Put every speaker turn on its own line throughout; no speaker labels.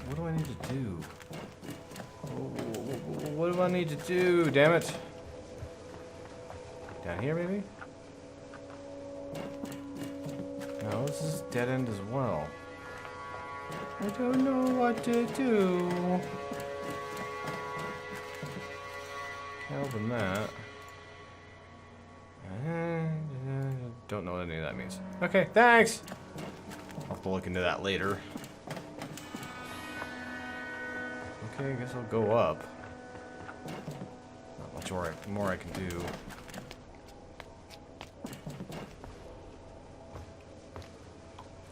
What do I need to do? What do I need to do? Damn it. Down here, maybe? No, this is a dead end as well. I don't know what to do. Can't open that. Don't know what any of that means. Okay, thanks! I'll have to look into that later. Okay, I guess I'll go up. Not much more I can do.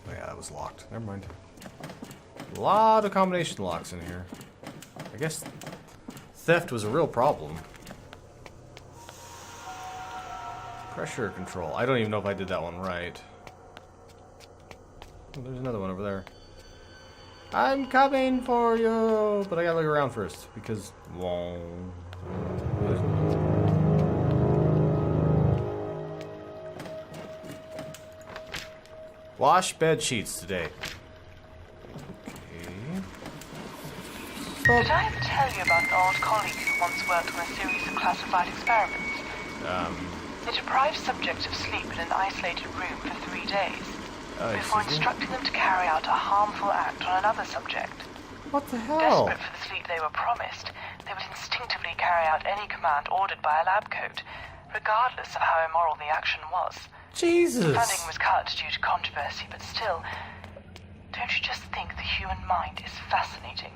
Oh yeah, that was locked. Never mind. A lot of combination locks in here. I guess theft was a real problem. Pressure control. I don't even know if I did that one right. Oh, there's another one over there. I'm coming for you! But I gotta look around first, because... Wash bed sheets today.
Did I ever tell you about an old colleague who once worked on a series of classified experiments? They deprived subjects of sleep in an isolated room for 3 days, before instructing them to carry out a harmful act on another subject.
What the hell?
Desperate for the sleep they were promised, they would instinctively carry out any command ordered by a lab coat, regardless of how immoral the action was.
Jesus!
Funding was cut due to controversy, but still, don't you just think the human mind is fascinating?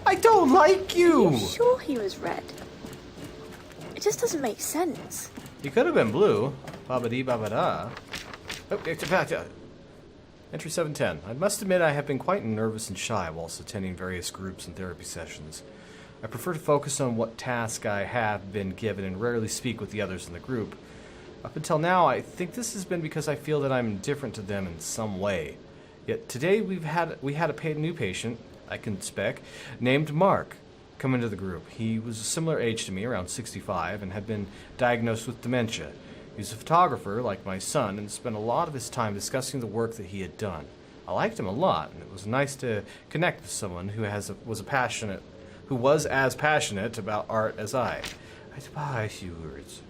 I don't like you!
Are you sure he was red? It just doesn't make sense.
He could have been blue. Babadi babada. Oh, entry 710. I must admit I have been quite nervous and shy whilst attending various groups and therapy sessions. I prefer to focus on what task I have been given and rarely speak with the others in the group. Up until now, I think this has been because I feel that I'm different to them in some way. Yet today we had a new patient, I can spec, named Mark, come into the group. He was a similar age to me, around 65, and had been diagnosed with dementia. He was a photographer, like my son, and spent a lot of his time discussing the work that he had done. I liked him a lot, and it was nice to connect with someone who was as passionate about art as I. I despise you words.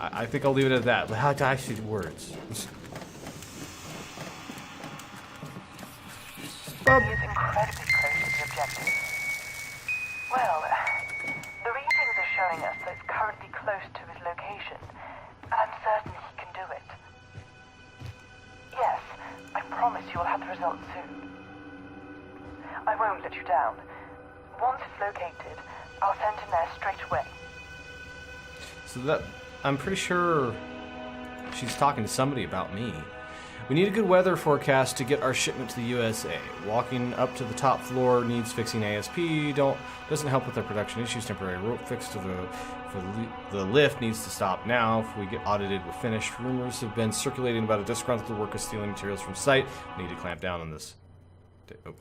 I think I'll leave it at that. How do I see the words?
He is incredibly close to the objective. Well, the readings are showing us that it's currently close to his location, and I'm certain he can do it. Yes, I promise you'll have the results soon. I won't let you down. Once it's located, I'll send him there straight away.
So that... I'm pretty sure she's talking to somebody about me. We need a good weather forecast to get our shipment to the USA. Walking up to the top floor needs fixing ASP. Doesn't help with our production issues. Temporary rope fix to the lift needs to stop now. If we get audited, we're finished. Rumors have been circulating about a disgruntled worker stealing materials from site. We need to clamp down on this. Oh,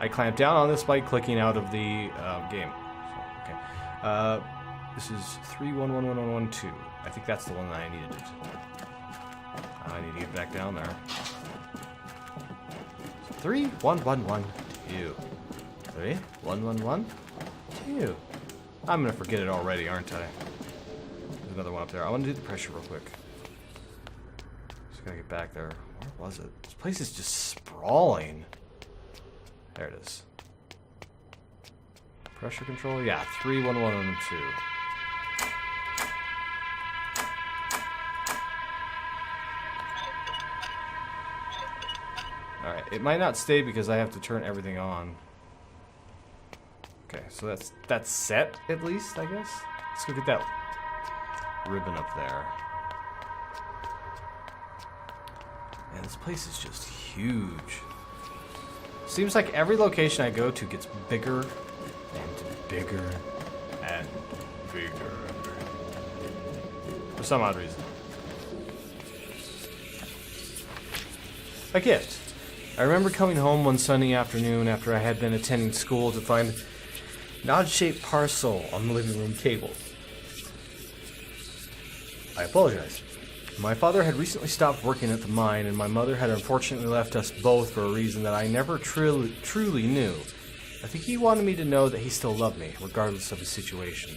I clamped down on this by clicking out of the game. So, okay. This is 311112. I think that's the one that I needed. I need to get back down there. 31112. 31112. I'm gonna forget it already, aren't I? There's another one up there. I want to do the pressure real quick. Just gotta get back there. Where was it? This place is just sprawling. There it is. Pressure control? Yeah, 31112. Alright, it might not stay because I have to turn everything on. Okay, so that's set, at least, I guess? Let's go get that ribbon up there. Man, this place is just huge. Seems like every location I go to gets bigger and bigger and bigger. For some odd reason. A gift. I remember coming home one sunny afternoon after I had been attending school to find an odd-shaped parcel on the living room table. I apologize. My father had recently stopped working at the mine, and my mother had unfortunately left us both for a reason that I never truly knew. I think he wanted me to know that he still loved me, regardless of his situation.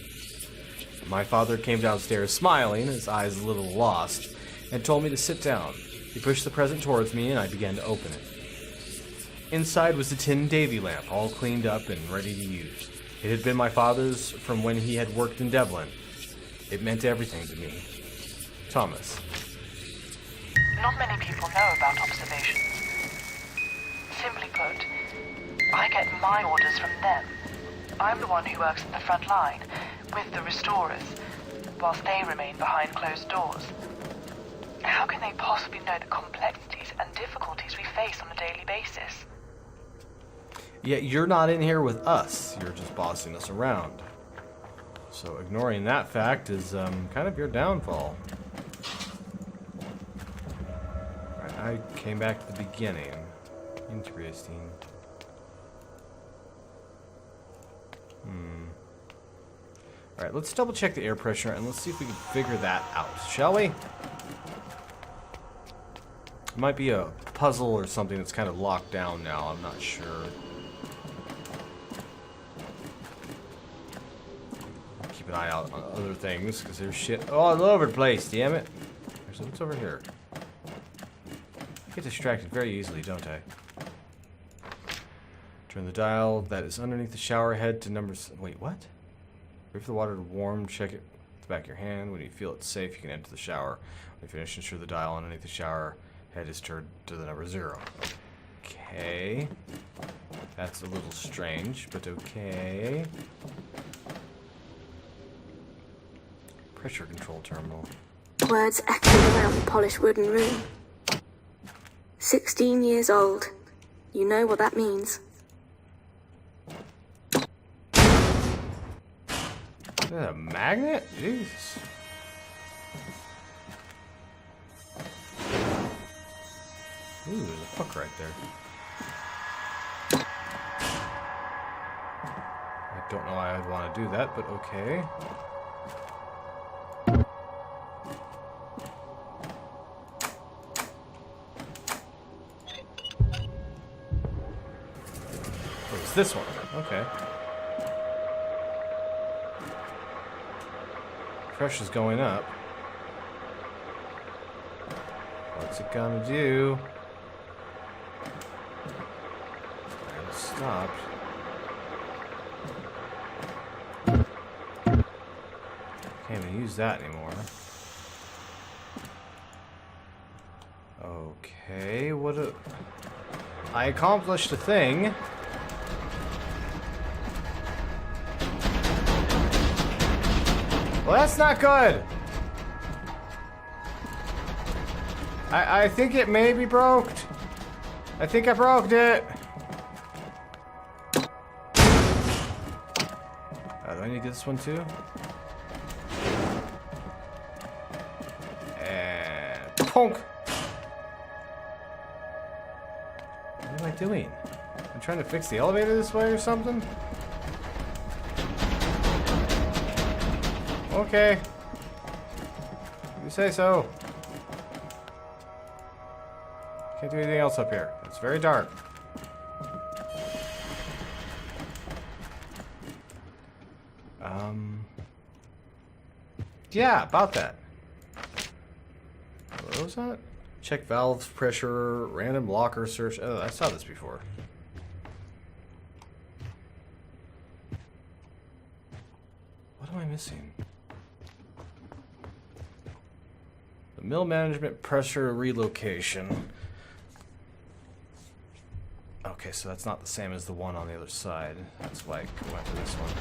My father came downstairs smiling, his eyes a little lost, and told me to sit down. He pushed the present towards me, and I began to open it. Inside was a tin Davy lamp, all cleaned up and ready to use. It had been my father's from when he had worked in Devlin. It meant everything to me. Thomas.
Not many people know about observations. Simply put, I get my orders from them. I'm the one who works at the front line, with the restorers, whilst they remain behind closed doors. How can they possibly know the complexities and difficulties we face on a daily basis?
Yet you're not in here with us. You're just bossing us around. So ignoring that fact is kind of your downfall. Right, I came back to the beginning. Interesting. Alright, let's double check the air pressure and let's see if we can figure that out, shall we? It might be a puzzle or something that's kind of locked down now, I'm not sure. Keep an eye out on other things, because there's shit all over the place, damn it. Actually, what's over here? I get distracted very easily, don't I? Turn the dial that is underneath the shower head to numbers. Wait, what? Wait for the water to warm, check it with the back of your hand. When you feel it's safe, you can enter the shower. When you finish, ensure the dial underneath the shower head is turned to the number 0. Okay. That's a little strange, but okay. Pressure control terminal.
Words echoed around the polished wooden room. 16 years old. You know what that means.
Is that a magnet? Jesus. Ooh, there's a hook right there. I don't know why I'd want to do that, but okay. Oh, it's this one. Okay. Pressure's going up. What's it gonna do? And it stopped. Can't even use that anymore. Okay, what a... I accomplished a thing. Well, that's not good. I think it may be broke. I think I broke it. Do I need to get this one too? And punk. What am I doing? I'm trying to fix the elevator this way or something? Okay. You say so. Can't do anything else up here. It's very dark. Yeah, about that. What was that? Check valve pressure, random locker search. Oh, I saw this before. What am I missing? The mill management pressure relocation. Okay, so that's not the same as the one on the other side. That's why I went to this one.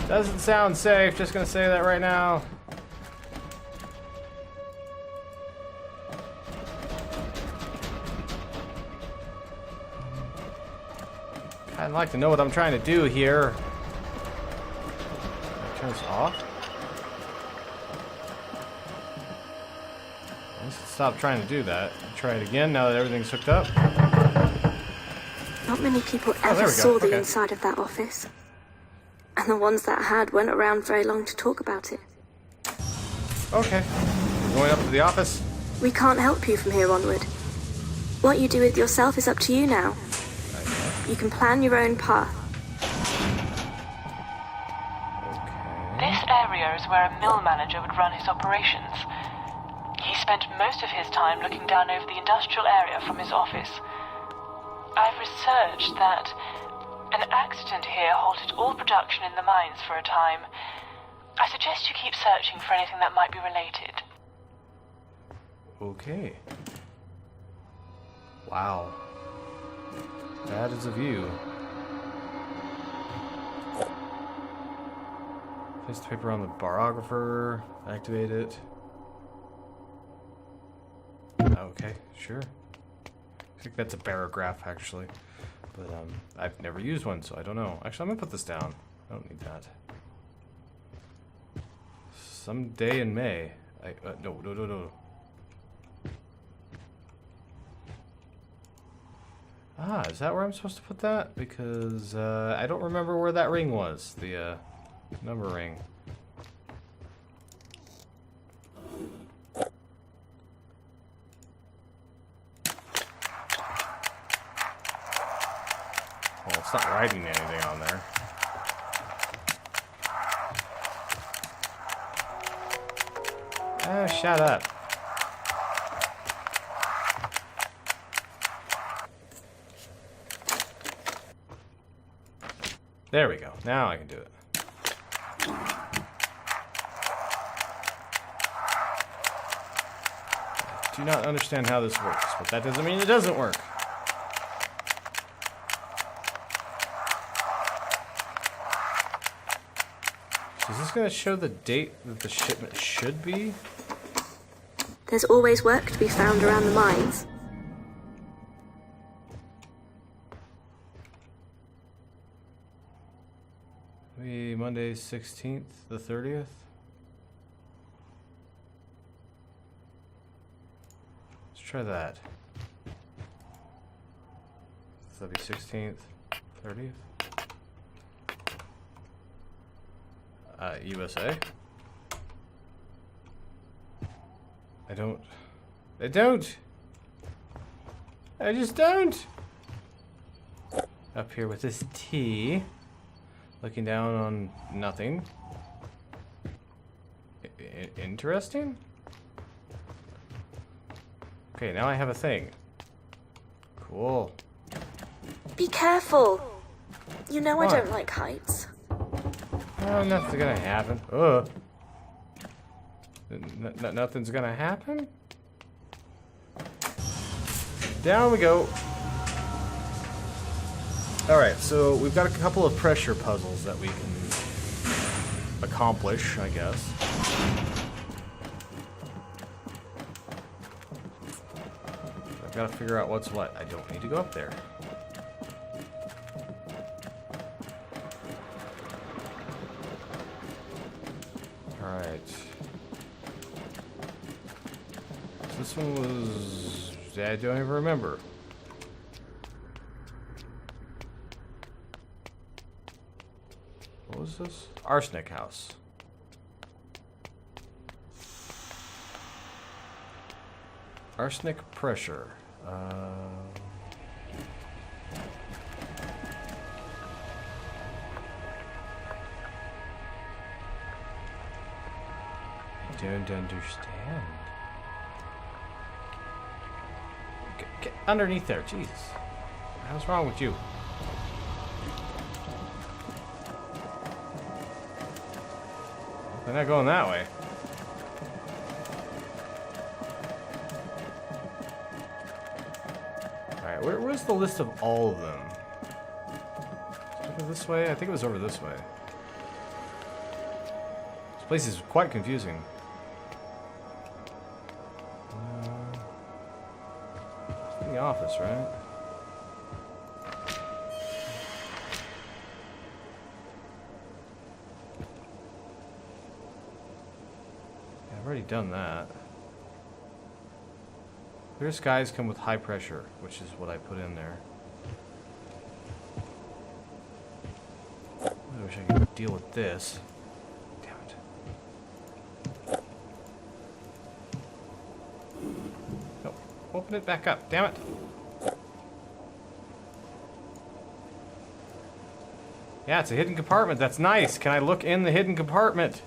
Doesn't sound safe, just gonna say that right now. I'd like to know what I'm trying to do here. Turn this off? Let's stop trying to do that. Try it again now that everything's hooked up.
Not many people ever saw the inside of that office. And the ones that had weren't around very long to talk about it.
Okay. We're going up to the office.
We can't help you from here onward. What you do with yourself is up to you now. You can plan your own path.
This area is where a mill manager would run his operations. He spent most of his time looking down over the industrial area from his office. I've researched that an accident here halted all production in the mines for a time. I suggest you keep searching for anything that might be related.
Okay. Wow. That is a view. Place the paper on the barographer. Activate it. Okay, sure. I think that's a barograph, actually. But, I've never used one, so I don't know. Actually, I'm gonna put this down. I don't need that. Someday in May. No. Ah, is that where I'm supposed to put that? Because, I don't remember where that ring was. The, number ring. Well, it's not writing anything on there. Ah, shut up. There we go. Now I can do it. I do not understand how this works, but that doesn't mean it doesn't work. Is this going to show the date that the shipment should be?
There's always work to be found around the mines.
Maybe Monday 16th, the 30th? Let's try that. So that'd be 16th, 30th? USA? I just don't! Up here with this T. Looking down on nothing. Interesting? Okay, now I have a thing. Cool.
Be careful! You know
What?
I don't like heights.
Oh, nothing's gonna happen. Nothing's gonna happen? Down we go. Alright, so we've got a couple of pressure puzzles that we can accomplish, I guess. I've got to figure out what's what. I don't need to go up there. Alright. So this one was... I don't even remember. What was this? Arsenic house. Arsenic pressure. Don't understand. Get underneath there, Jesus. What's wrong with you? They're not going that way. Alright, where's the list of all of them? Over this way? I think it was over this way. This place is quite confusing. It's in the office, right? I've already done that. Clear skies come with high pressure, which is what I put in there. Oh wish I could deal with this. Damn it. No, open it back up. Damn it. Yeah, it's a hidden compartment. That's nice. Can I look in the hidden compartment?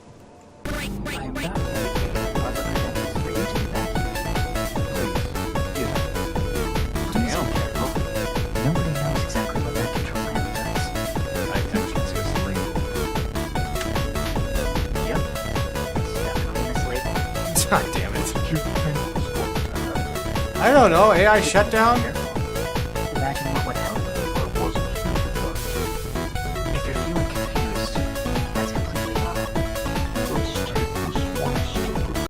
God damn it. I don't know, AI shutdown?